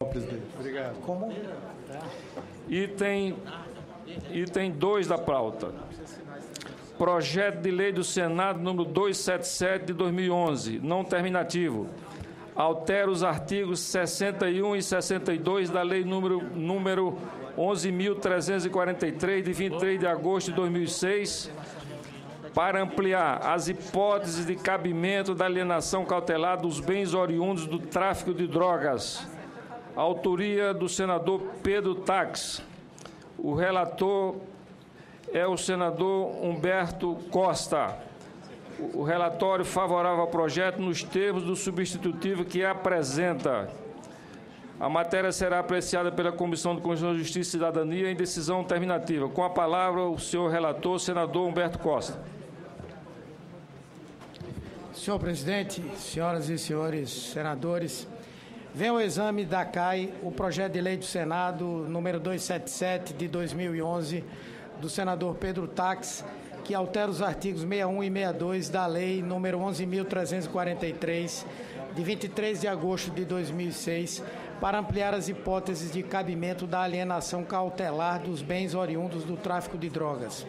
Presidente. Obrigado. Como? Item 2 da pauta. Projeto de Lei do Senado número 277 de 2011, não terminativo. Altera os artigos 61 e 62 da Lei número 11.343, de 23 de agosto de 2006, para ampliar as hipóteses de cabimento da alienação cautelar dos bens oriundos do tráfico de drogas. Autoria do senador Pedro Tax. O relator é o senador Humberto Costa. O relatório favorável ao projeto nos termos do substitutivo que apresenta. A matéria será apreciada pela Comissão de Constituição, Justiça e Cidadania em decisão terminativa. Com a palavra, o senhor relator, senador Humberto Costa. Senhor presidente, senhoras e senhores senadores, vem ao exame da CAI o projeto de lei do Senado número 277 de 2011 do senador Pedro Tax, que altera os artigos 61 e 62 da lei número 11.343 de 23 de agosto de 2006 para ampliar as hipóteses de cabimento da alienação cautelar dos bens oriundos do tráfico de drogas.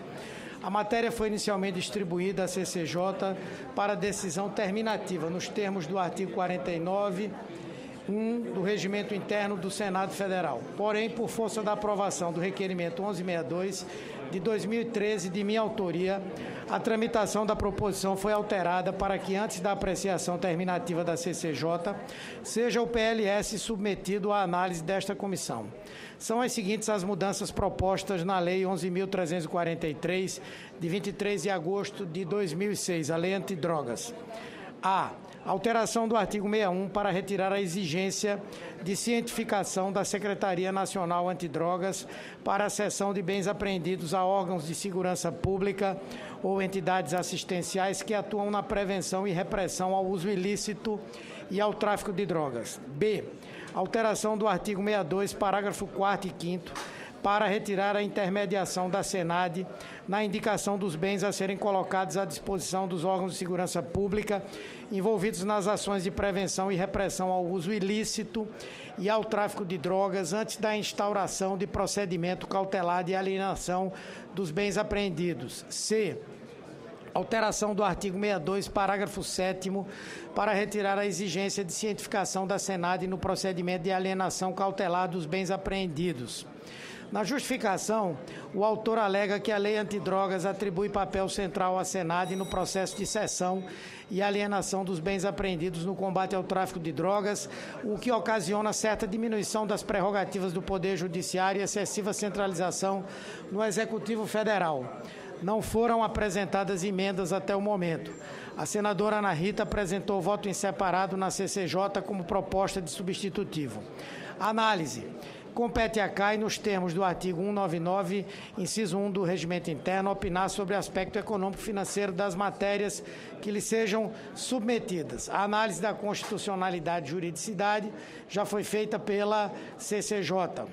A matéria foi inicialmente distribuída à CCJ para decisão terminativa nos termos do artigo 49 do Regimento Interno do Senado Federal. Porém, por força da aprovação do requerimento 1162 de 2013, de minha autoria, a tramitação da proposição foi alterada para que, antes da apreciação terminativa da CCJ, seja o PLS submetido à análise desta comissão. São as seguintes as mudanças propostas na Lei 11.343, de 23 de agosto de 2006, a Lei Antidrogas. A. Alteração do artigo 61 para retirar a exigência de cientificação da Secretaria Nacional Antidrogas para a cessão de bens apreendidos a órgãos de segurança pública ou entidades assistenciais que atuam na prevenção e repressão ao uso ilícito e ao tráfico de drogas. B. Alteração do artigo 62, parágrafo 4º e 5º, para retirar a intermediação da SENAD na indicação dos bens a serem colocados à disposição dos órgãos de segurança pública envolvidos nas ações de prevenção e repressão ao uso ilícito e ao tráfico de drogas antes da instauração de procedimento cautelar de alienação dos bens apreendidos. C. Alteração do artigo 62, parágrafo 7º, para retirar a exigência de cientificação da SENAD no procedimento de alienação cautelar dos bens apreendidos. Na justificação, o autor alega que a lei antidrogas atribui papel central à SENAD no processo de cessão e alienação dos bens apreendidos no combate ao tráfico de drogas, o que ocasiona certa diminuição das prerrogativas do Poder Judiciário e excessiva centralização no Executivo Federal. Não foram apresentadas emendas até o momento. A senadora Ana Rita apresentou voto em separado na CCJ como proposta de substitutivo. Análise. Compete à CAI, nos termos do artigo 199, inciso 1 do Regimento Interno, opinar sobre o aspecto econômico-financeiro das matérias que lhe sejam submetidas. A análise da constitucionalidade e juridicidade já foi feita pela CCJ,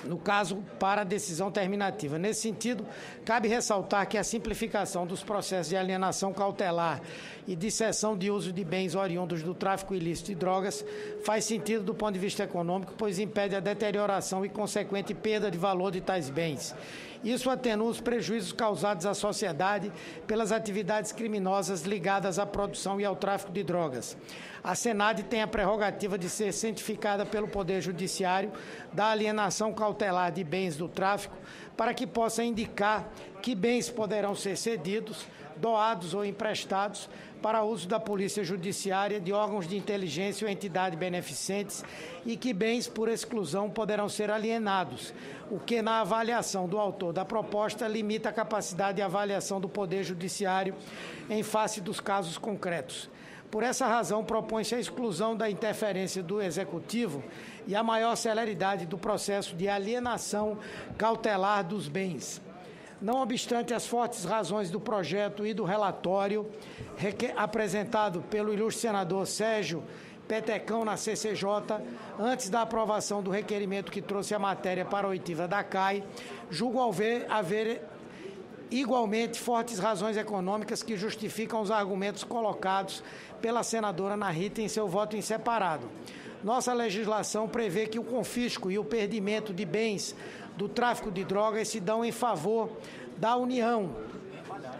no caso, para a decisão terminativa. Nesse sentido, cabe ressaltar que a simplificação dos processos de alienação cautelar e de cessão de uso de bens oriundos do tráfico ilícito de drogas faz sentido do ponto de vista econômico, pois impede a deterioração e consequente perda de valor de tais bens. Isso atenua os prejuízos causados à sociedade pelas atividades criminosas ligadas à produção e ao tráfico de drogas. A SENAD tem a prerrogativa de ser cientificada pelo Poder Judiciário da alienação cautelar de bens do tráfico para que possa indicar que bens poderão ser cedidos, doados ou emprestados para uso da Polícia Judiciária, de órgãos de inteligência ou entidades beneficentes e que bens por exclusão poderão ser alienados, o que, na avaliação do autor da proposta, limita a capacidade de avaliação do Poder Judiciário em face dos casos concretos. Por essa razão, propõe-se a exclusão da interferência do Executivo e a maior celeridade do processo de alienação cautelar dos bens. Não obstante as fortes razões do projeto e do relatório apresentado pelo ilustre senador Sérgio Petecão na CCJ, antes da aprovação do requerimento que trouxe a matéria para a oitiva da CAI, julgo haver igualmente fortes razões econômicas que justificam os argumentos colocados pela senadora Ana Rita em seu voto em separado. nossa legislação prevê que o confisco e o perdimento de bens do tráfico de drogas se dão em favor da União.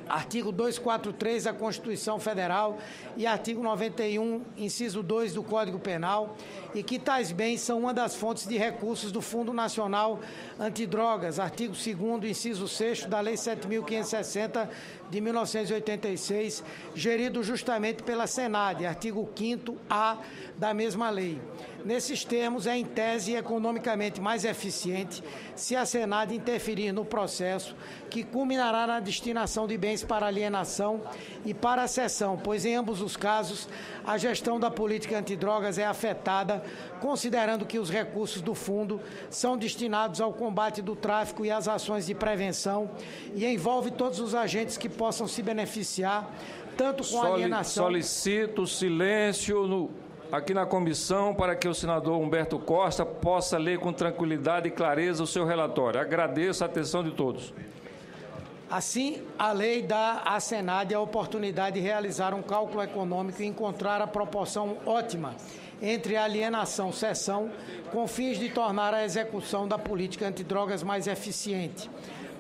Artigo 243 da Constituição Federal e artigo 91, inciso 2 do Código Penal, e que tais bens são uma das fontes de recursos do Fundo Nacional Antidrogas, artigo 2º, inciso 6º da Lei 7.560 de 1986, gerido justamente pela Senad, artigo 5º-A da mesma lei. Nesses termos, é em tese economicamente mais eficiente se a Senad interferir no processo que culminará na destinação de bens para alienação e para a cessão, pois em ambos os casos a gestão da política antidrogas é afetada, considerando que os recursos do fundo são destinados ao combate do tráfico e às ações de prevenção e envolve todos os agentes que possam se beneficiar, tanto com a alienação... Solicito silêncio aqui na comissão para que o senador Humberto Costa possa ler com tranquilidade e clareza o seu relatório. Agradeço a atenção de todos. Assim, a lei dá à Senad a oportunidade de realizar um cálculo econômico e encontrar a proporção ótima entre a alienação e cessão, com fins de tornar a execução da política antidrogas mais eficiente,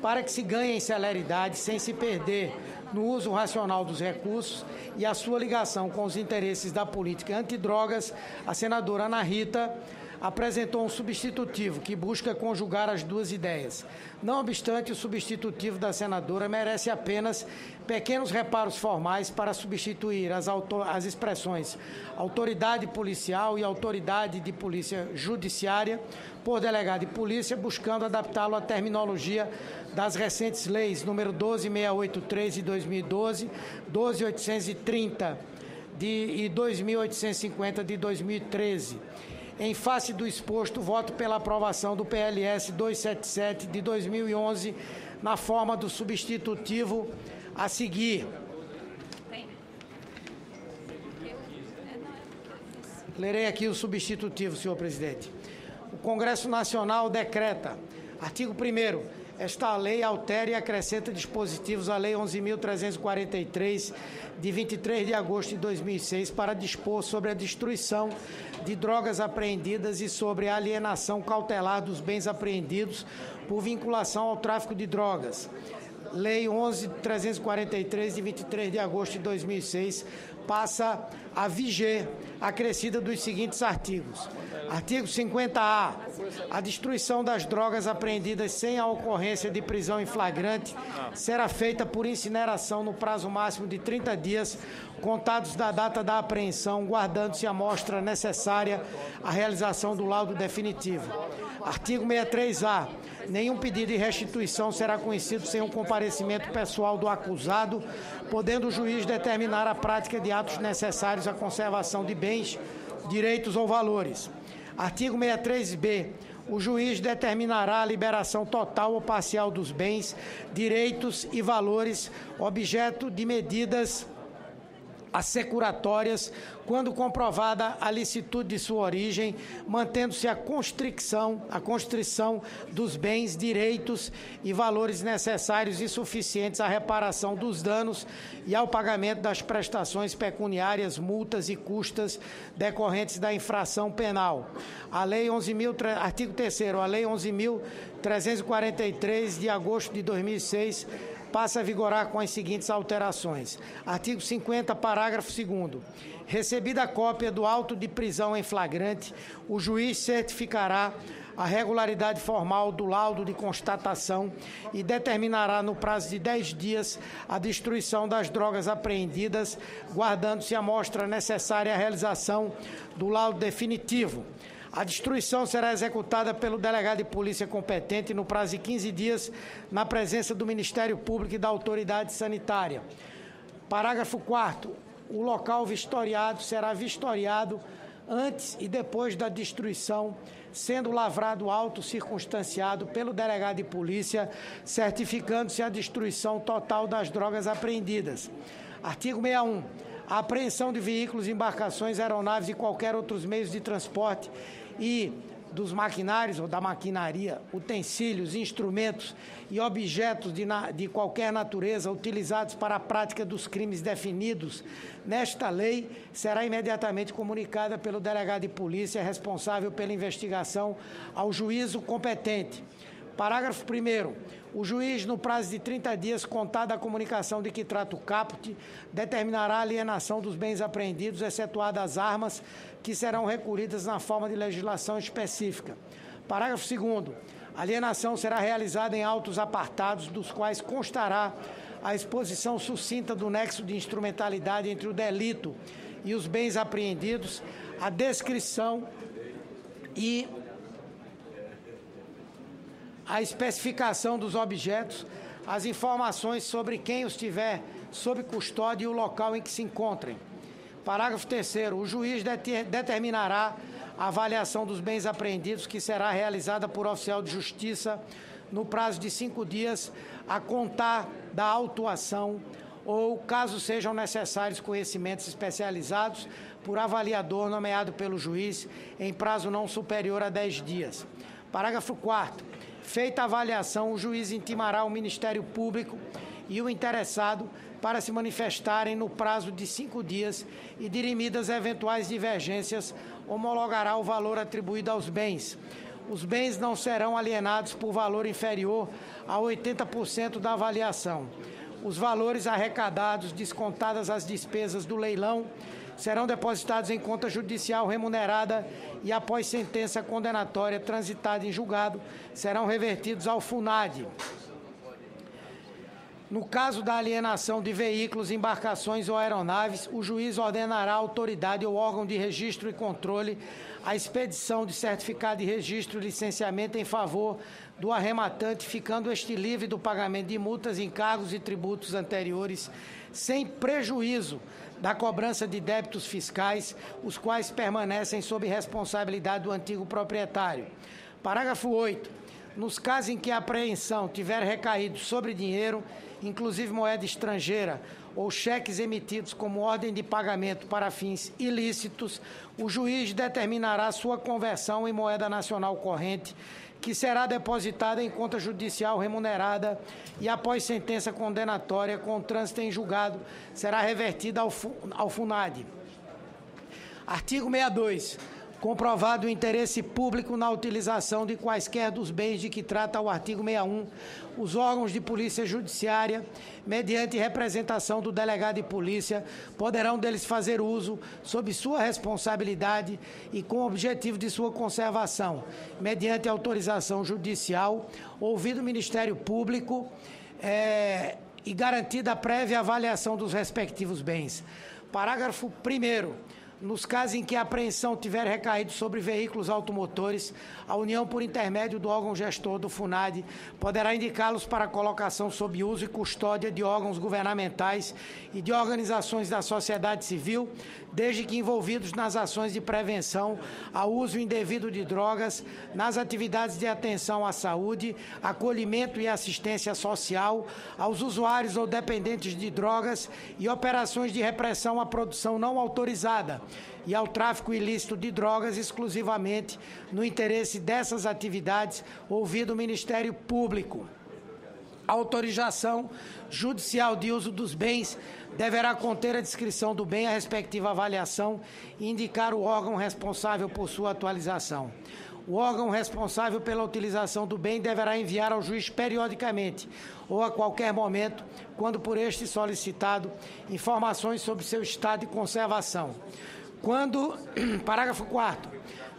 para que se ganhe em celeridade sem se perder no uso racional dos recursos e a sua ligação com os interesses da política antidrogas. A senadora Ana Rita apresentou um substitutivo que busca conjugar as duas ideias. Não obstante, o substitutivo da senadora merece apenas pequenos reparos formais para substituir as expressões autoridade policial e autoridade de polícia judiciária por delegado de polícia, buscando adaptá-lo à terminologia das recentes leis número 12.683 de 2012, 12.830 e 2.850 de 2013. Em face do exposto, voto pela aprovação do PLS 277 de 2011 na forma do substitutivo a seguir. Lerei aqui o substitutivo, senhor presidente. O Congresso Nacional decreta, artigo 1º, esta lei altera e acrescenta dispositivos à Lei 11.343, de 23 de agosto de 2006, para dispor sobre a destruição de drogas apreendidas e sobre a alienação cautelar dos bens apreendidos por vinculação ao tráfico de drogas. Lei 11.343, de 23 de agosto de 2006, passa a viger, acrescida dos seguintes artigos. Artigo 50-A. A destruição das drogas apreendidas sem a ocorrência de prisão em flagrante será feita por incineração no prazo máximo de 30 dias, contados da data da apreensão, guardando-se a amostra necessária à realização do laudo definitivo. Artigo 63-A. Nenhum pedido de restituição será conhecido sem o comparecimento pessoal do acusado, podendo o juiz determinar a prática de atos necessários à conservação de bens, direitos ou valores. Artigo 63-B. O juiz determinará a liberação total ou parcial dos bens, direitos e valores objeto de medidas assecuratórias, quando comprovada a licitude de sua origem, mantendo-se a constrição dos bens, direitos e valores necessários e suficientes à reparação dos danos e ao pagamento das prestações pecuniárias, multas e custas decorrentes da infração penal. A Lei 11.000, artigo 3º, a Lei 11.343 de agosto de 2006 passa a vigorar com as seguintes alterações. Artigo 50, parágrafo 2º. Recebida a cópia do auto de prisão em flagrante, o juiz certificará a regularidade formal do laudo de constatação e determinará no prazo de 10 dias a destruição das drogas apreendidas, guardando-se a amostra necessária à realização do laudo definitivo. A destruição será executada pelo delegado de polícia competente no prazo de 15 dias, na presença do Ministério Público e da autoridade sanitária. Parágrafo 4º. O local vistoriado será vistoriado antes e depois da destruição, sendo lavrado auto circunstanciado pelo delegado de polícia, certificando-se a destruição total das drogas apreendidas. Artigo 61. A apreensão de veículos, embarcações, aeronaves e qualquer outros meios de transporte e dos maquinários ou da maquinaria, utensílios, instrumentos e objetos de qualquer natureza utilizados para a prática dos crimes definidos nesta lei será imediatamente comunicada pelo delegado de polícia responsável pela investigação ao juízo competente. Parágrafo 1º. O juiz, no prazo de 30 dias, contada a comunicação de que trata o caput, determinará a alienação dos bens apreendidos, excetuadas as armas, que serão recolhidas na forma de legislação específica. Parágrafo 2º. A alienação será realizada em autos apartados, dos quais constará a exposição sucinta do nexo de instrumentalidade entre o delito e os bens apreendidos, a descrição e a especificação dos objetos, as informações sobre quem os tiver sob custódia e o local em que se encontrem. Parágrafo 3º. O juiz determinará a avaliação dos bens apreendidos, que será realizada por oficial de justiça no prazo de 5 dias a contar da autuação ou, caso sejam necessários conhecimentos especializados, por avaliador nomeado pelo juiz em prazo não superior a 10 dias. Parágrafo 4º. Feita a avaliação, o juiz intimará o Ministério Público e o interessado para se manifestarem no prazo de 5 dias e, dirimidas eventuais divergências, homologará o valor atribuído aos bens. Os bens não serão alienados por valor inferior a 80% da avaliação. Os valores arrecadados, descontadas as despesas do leilão, serão depositados em conta judicial remunerada e, após sentença condenatória transitada em julgado, serão revertidos ao FUNAD. No caso da alienação de veículos, embarcações ou aeronaves, o juiz ordenará à autoridade ou órgão de registro e controle a expedição de certificado de registro e licenciamento em favor do arrematante, ficando este livre do pagamento de multas, encargos e tributos anteriores, sem prejuízo da cobrança de débitos fiscais, os quais permanecem sob responsabilidade do antigo proprietário. Parágrafo 8º. Nos casos em que a apreensão tiver recaído sobre dinheiro, inclusive moeda estrangeira, ou cheques emitidos como ordem de pagamento para fins ilícitos, o juiz determinará sua conversão em moeda nacional corrente, que será depositada em conta judicial remunerada e, após sentença condenatória com trânsito em julgado, será revertida ao FUNAD. Artigo 62. Comprovado o interesse público na utilização de quaisquer dos bens de que trata o artigo 61, os órgãos de polícia judiciária, mediante representação do delegado de polícia, poderão deles fazer uso sob sua responsabilidade e com o objetivo de sua conservação, mediante autorização judicial, ouvido o Ministério Público e garantida a prévia avaliação dos respectivos bens. Parágrafo 1º. Nos casos em que a apreensão tiver recaído sobre veículos automotores, a União, por intermédio do órgão gestor do FUNAD, poderá indicá-los para colocação sob uso e custódia de órgãos governamentais e de organizações da sociedade civil, desde que envolvidos nas ações de prevenção ao uso indevido de drogas, nas atividades de atenção à saúde, acolhimento e assistência social aos usuários ou dependentes de drogas e operações de repressão à produção não autorizada e ao tráfico ilícito de drogas, exclusivamente no interesse dessas atividades, ouvido o Ministério Público. A autorização judicial de uso dos bens deverá conter a descrição do bem, a respectiva avaliação e indicar o órgão responsável por sua atualização. O órgão responsável pela utilização do bem deverá enviar ao juiz periodicamente ou a qualquer momento, quando por este solicitado, informações sobre seu estado de conservação. Parágrafo 4º.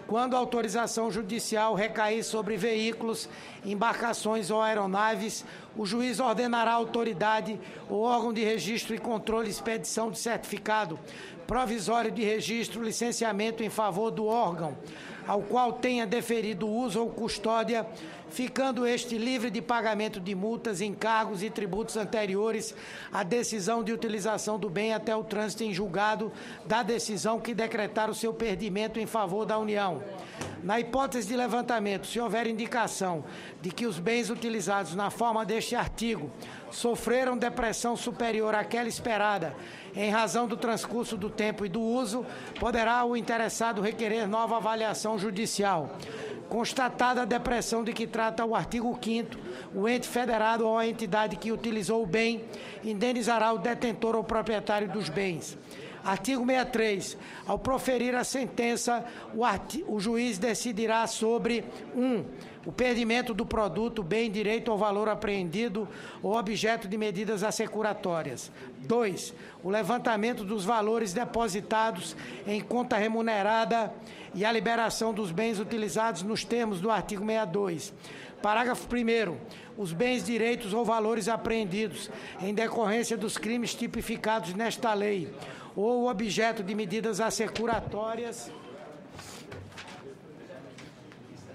Quando a autorização judicial recair sobre veículos, embarcações ou aeronaves, o juiz ordenará à autoridade ou órgão de registro e controle expedição de certificado provisório de registro, licenciamento em favor do órgão ao qual tenha deferido uso ou custódia, ficando este livre de pagamento de multas, encargos e tributos anteriores à decisão de utilização do bem até o trânsito em julgado da decisão que decretar o seu perdimento em favor da União. Na hipótese de levantamento, se houver indicação de que os bens utilizados na forma deste artigo sofreram depressão superior àquela esperada em razão do transcurso do tempo e do uso, poderá o interessado requerer nova avaliação judicial. Constatada a depressão de que trata o artigo 5º, o ente federado ou a entidade que utilizou o bem indenizará o detentor ou proprietário dos bens. Artigo 63. Ao proferir a sentença, o juiz decidirá sobre 1. O perdimento do produto, bem, direito ou valor apreendido ou objeto de medidas assecuratórias. 2. O levantamento dos valores depositados em conta remunerada e a liberação dos bens utilizados nos termos do artigo 62. Parágrafo 1º. Os bens, direitos ou valores apreendidos em decorrência dos crimes tipificados nesta lei ou objeto de medidas assecuratórias,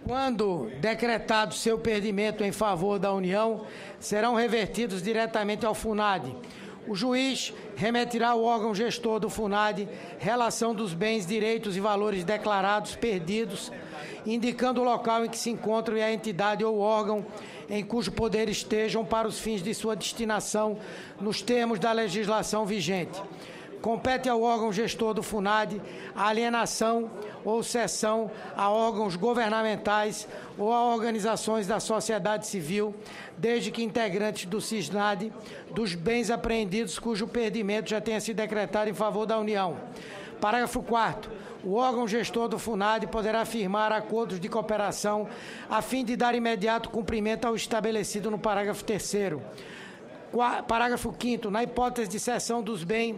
quando decretado seu perdimento em favor da União, serão revertidos diretamente ao FUNAD. O juiz remeterá ao órgão gestor do FUNAD relação dos bens, direitos e valores declarados perdidos, indicando o local em que se encontram e a entidade ou órgão em cujo poder estejam para os fins de sua destinação, nos termos da legislação vigente. Compete ao órgão gestor do FUNAD a alienação ou cessão a órgãos governamentais ou a organizações da sociedade civil, desde que integrantes do CISNAD, dos bens apreendidos cujo perdimento já tenha sido decretado em favor da União. Parágrafo 4º. O órgão gestor do FUNAD poderá firmar acordos de cooperação a fim de dar imediato cumprimento ao estabelecido no parágrafo 3º. Parágrafo 5º. Na hipótese de cessão dos bens,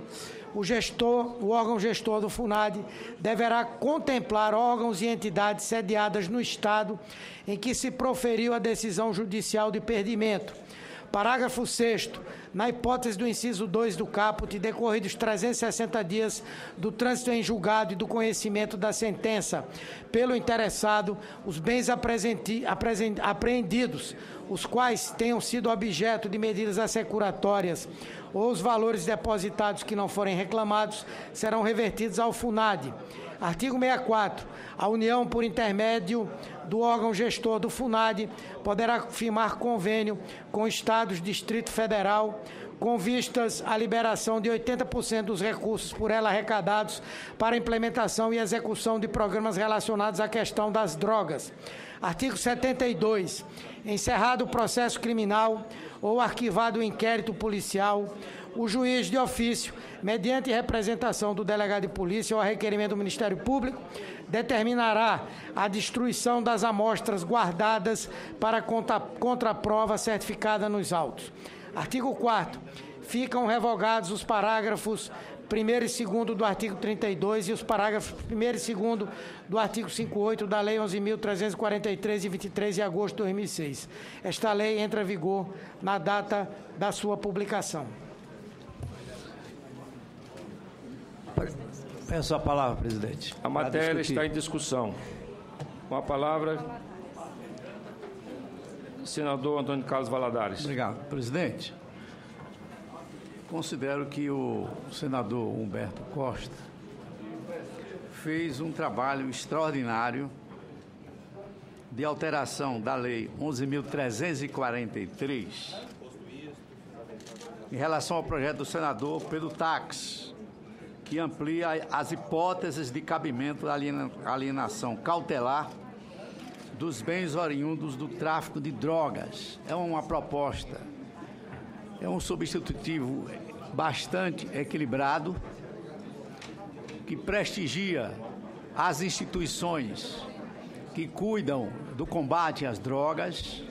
o órgão gestor do FUNAD deverá contemplar órgãos e entidades sediadas no Estado em que se proferiu a decisão judicial de perdimento. Parágrafo 6º. Na hipótese do inciso 2 do caput, decorridos 360 dias do trânsito em julgado e do conhecimento da sentença pelo interessado, os bens apreendidos, os quais tenham sido objeto de medidas assecuratórias, ou os valores depositados que não forem reclamados, serão revertidos ao FUNAD. Artigo 64. A União, por intermédio do órgão gestor do FUNAD, poderá firmar convênio com Estados, Distrito Federal, com vistas à liberação de 80% dos recursos por ela arrecadados para implementação e execução de programas relacionados à questão das drogas. Artigo 72. Encerrado o processo criminal ou arquivado o inquérito policial, o juiz de ofício, mediante representação do delegado de polícia ou a requerimento do Ministério Público, determinará a destruição das amostras guardadas para contraprova certificada nos autos. Artigo 4º. Ficam revogados os parágrafos 1º e 2º do artigo 32 e os parágrafos 1º e 2º do artigo 58 da Lei 11.343, de 23 de agosto de 2006. Esta lei entra em vigor na data da sua publicação. Peço a palavra, presidente. A matéria está em discussão. Com a palavra, senador Antônio Carlos Valadares. Obrigado, presidente. Considero que o senador Humberto Costa fez um trabalho extraordinário de alteração da Lei 11.343 em relação ao projeto do senador Pedro Tax, que amplia as hipóteses de cabimento da alienação cautelar dos bens oriundos do tráfico de drogas. É uma proposta, é um substitutivo bastante equilibrado, que prestigia as instituições que cuidam do combate às drogas,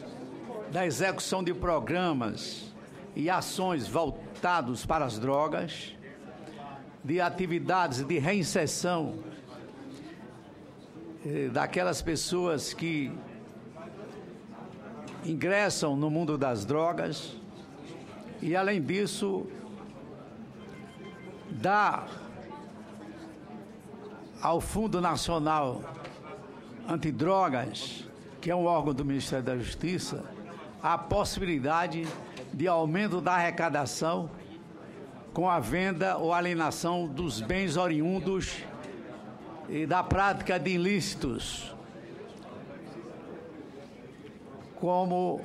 da execução de programas e ações voltados para as drogas, de atividades de reinserção daquelas pessoas que ingressam no mundo das drogas e, além disso, dá ao Fundo Nacional Antidrogas, que é um órgão do Ministério da Justiça, a possibilidade de aumento da arrecadação com a venda ou alienação dos bens oriundos e da prática de ilícitos, como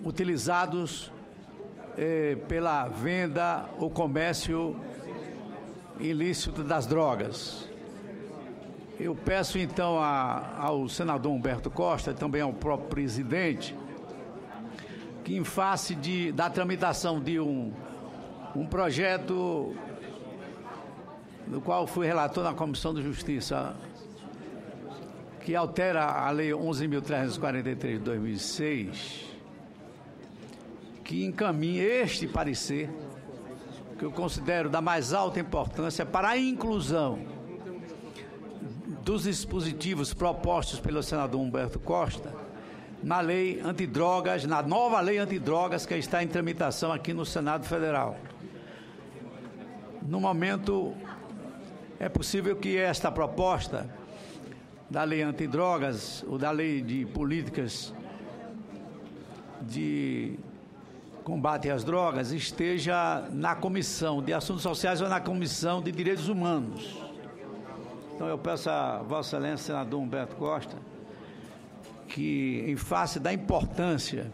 utilizados pela venda ou comércio ilícito das drogas. Eu peço então ao senador Humberto Costa, também ao próprio presidente, que em face da tramitação de um projeto do qual fui relator na Comissão de Justiça, que altera a Lei 11.343 de 2006, que encaminhe este parecer, que eu considero da mais alta importância para a inclusão dos dispositivos propostos pelo senador Humberto Costa na lei antidrogas, na nova lei antidrogas que está em tramitação aqui no Senado Federal. No momento, é possível que esta proposta da lei antidrogas ou da lei de políticas de combate às drogas esteja na Comissão de Assuntos Sociais ou na Comissão de Direitos Humanos. Então eu peço a Vossa Excelência, senador Humberto Costa, que em face da importância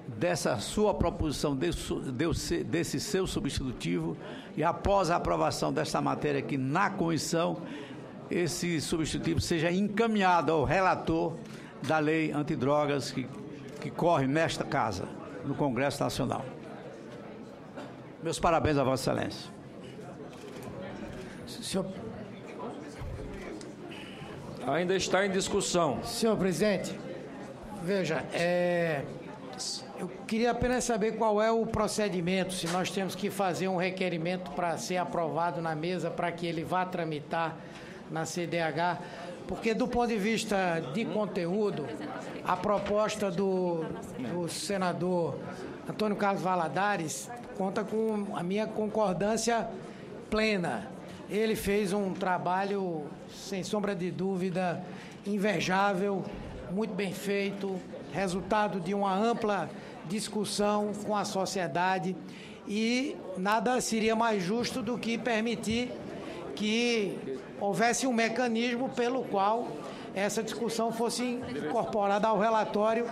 dessa sua proposição, desse seu substitutivo, e após a aprovação desta matéria aqui na comissão, esse substitutivo seja encaminhado ao relator da lei antidrogas que corre nesta casa, no Congresso Nacional. Meus parabéns a Vossa Excelência. Senhor... Ainda está em discussão. Senhor presidente, veja, eu queria apenas saber qual é o procedimento, se nós temos que fazer um requerimento para ser aprovado na mesa, para que ele vá tramitar na CDH, porque do ponto de vista de conteúdo, a proposta do senador Antônio Carlos Valadares conta com a minha concordância plena. Ele fez um trabalho, sem sombra de dúvida, invejável, muito bem feito, resultado de uma ampla discussão com a sociedade, e nada seria mais justo do que permitir que houvesse um mecanismo pelo qual essa discussão fosse incorporada ao relatório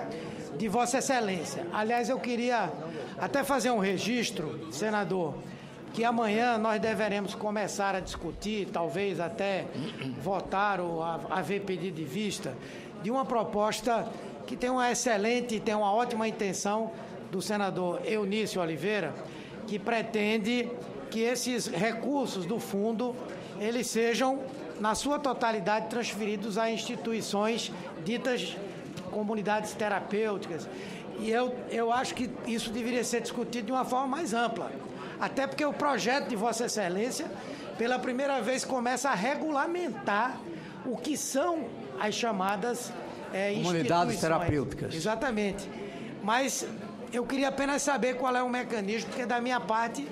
de Vossa Excelência. Aliás, eu queria até fazer um registro, senador, que amanhã nós deveremos começar a discutir, talvez até votar ou haver pedido de vista, de uma proposta que tem uma excelente, tem uma ótima intenção do senador Eunício Oliveira, que pretende que esses recursos do fundo, eles sejam, na sua totalidade, transferidos a instituições ditas comunidades terapêuticas. E eu acho que isso deveria ser discutido de uma forma mais ampla. Até porque o projeto de Vossa Excelência, pela primeira vez, começa a regulamentar o que são as chamadas comunidades terapêuticas. Exatamente. Mas eu queria apenas saber qual é o mecanismo, porque da minha parte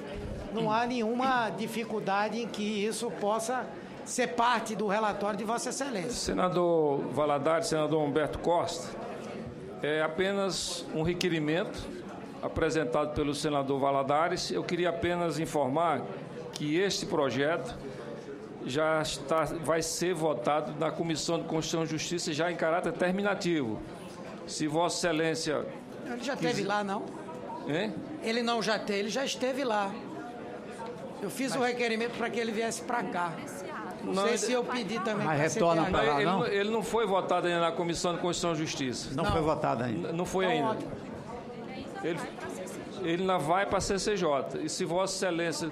não há nenhuma dificuldade em que isso possa ser parte do relatório de Vossa Excelência. Senador Valadares, senador Humberto Costa, é apenas um requerimento apresentado pelo senador Valadares. Eu queria apenas informar que este projeto vai ser votado na Comissão de Constituição e Justiça já em caráter terminativo. Se Vossa Excelência... Ele já esteve lá, não? Hein? Ele não já teve, ele já esteve lá. Eu fiz o requerimento para que ele viesse para cá. Não sei se eu pedi também. Mas retorna para lá, não? Ele não foi votado ainda na Comissão de Constituição e Justiça. Não foi votado ainda. Não foi Então, ainda. ótimo. Ele não vai para a CCJ. E se Vossa Excelência,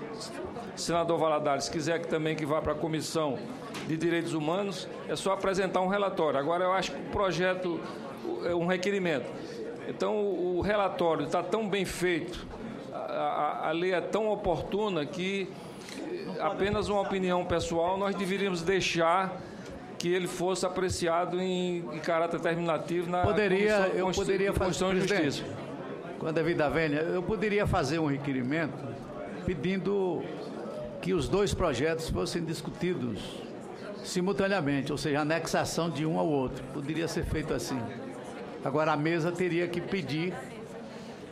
senador Valadares, quiser que vá para a Comissão de Direitos Humanos, é só apresentar um relatório. Agora, eu acho que o projeto é um requerimento. Então, o relatório está tão bem feito, a lei é tão oportuna que apenas uma opinião pessoal nós deveríamos deixar que ele fosse apreciado em caráter terminativo na Comissão de Justiça. Quando a vida vênia, eu poderia fazer um requerimento pedindo que os dois projetos fossem discutidos simultaneamente, ou seja, a anexação de um ao outro. Poderia ser feito assim. Agora a mesa teria que pedir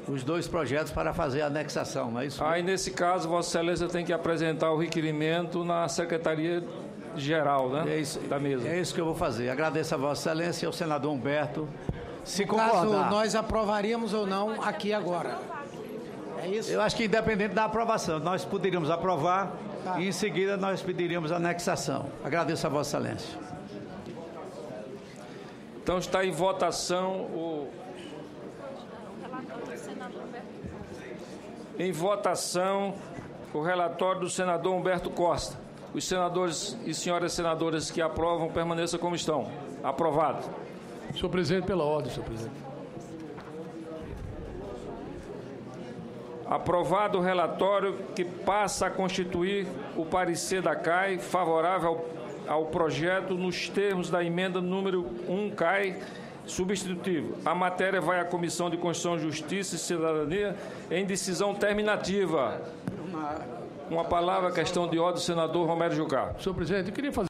os dois projetos para fazer a anexação, não é isso? Aí, nesse caso, Vossa Excelência tem que apresentar o requerimento na Secretaria-Geral, né? Da mesa. É isso que eu vou fazer. Agradeço a Vossa Excelência e ao senador Humberto. Se No caso, concordar, nós aprovaríamos ou não aqui agora. É isso? eu acho que independente da aprovação, nós poderíamos aprovar E em seguida nós pediríamos a anexação. Agradeço a Vossa Excelência. Então está em votação o relatório do senador Humberto Costa. Os senadores e senhoras senadoras que aprovam permaneçam como estão. Aprovado. Senhor presidente, pela ordem, senhor presidente. Aprovado o relatório que passa a constituir o parecer da CAI favorável ao projeto nos termos da emenda número 1 CAI substitutivo. A matéria vai à Comissão de Constituição, Justiça e Cidadania em decisão terminativa. Uma palavra, questão de ordem, senador Romero Jucá. Senhor presidente, eu queria fazer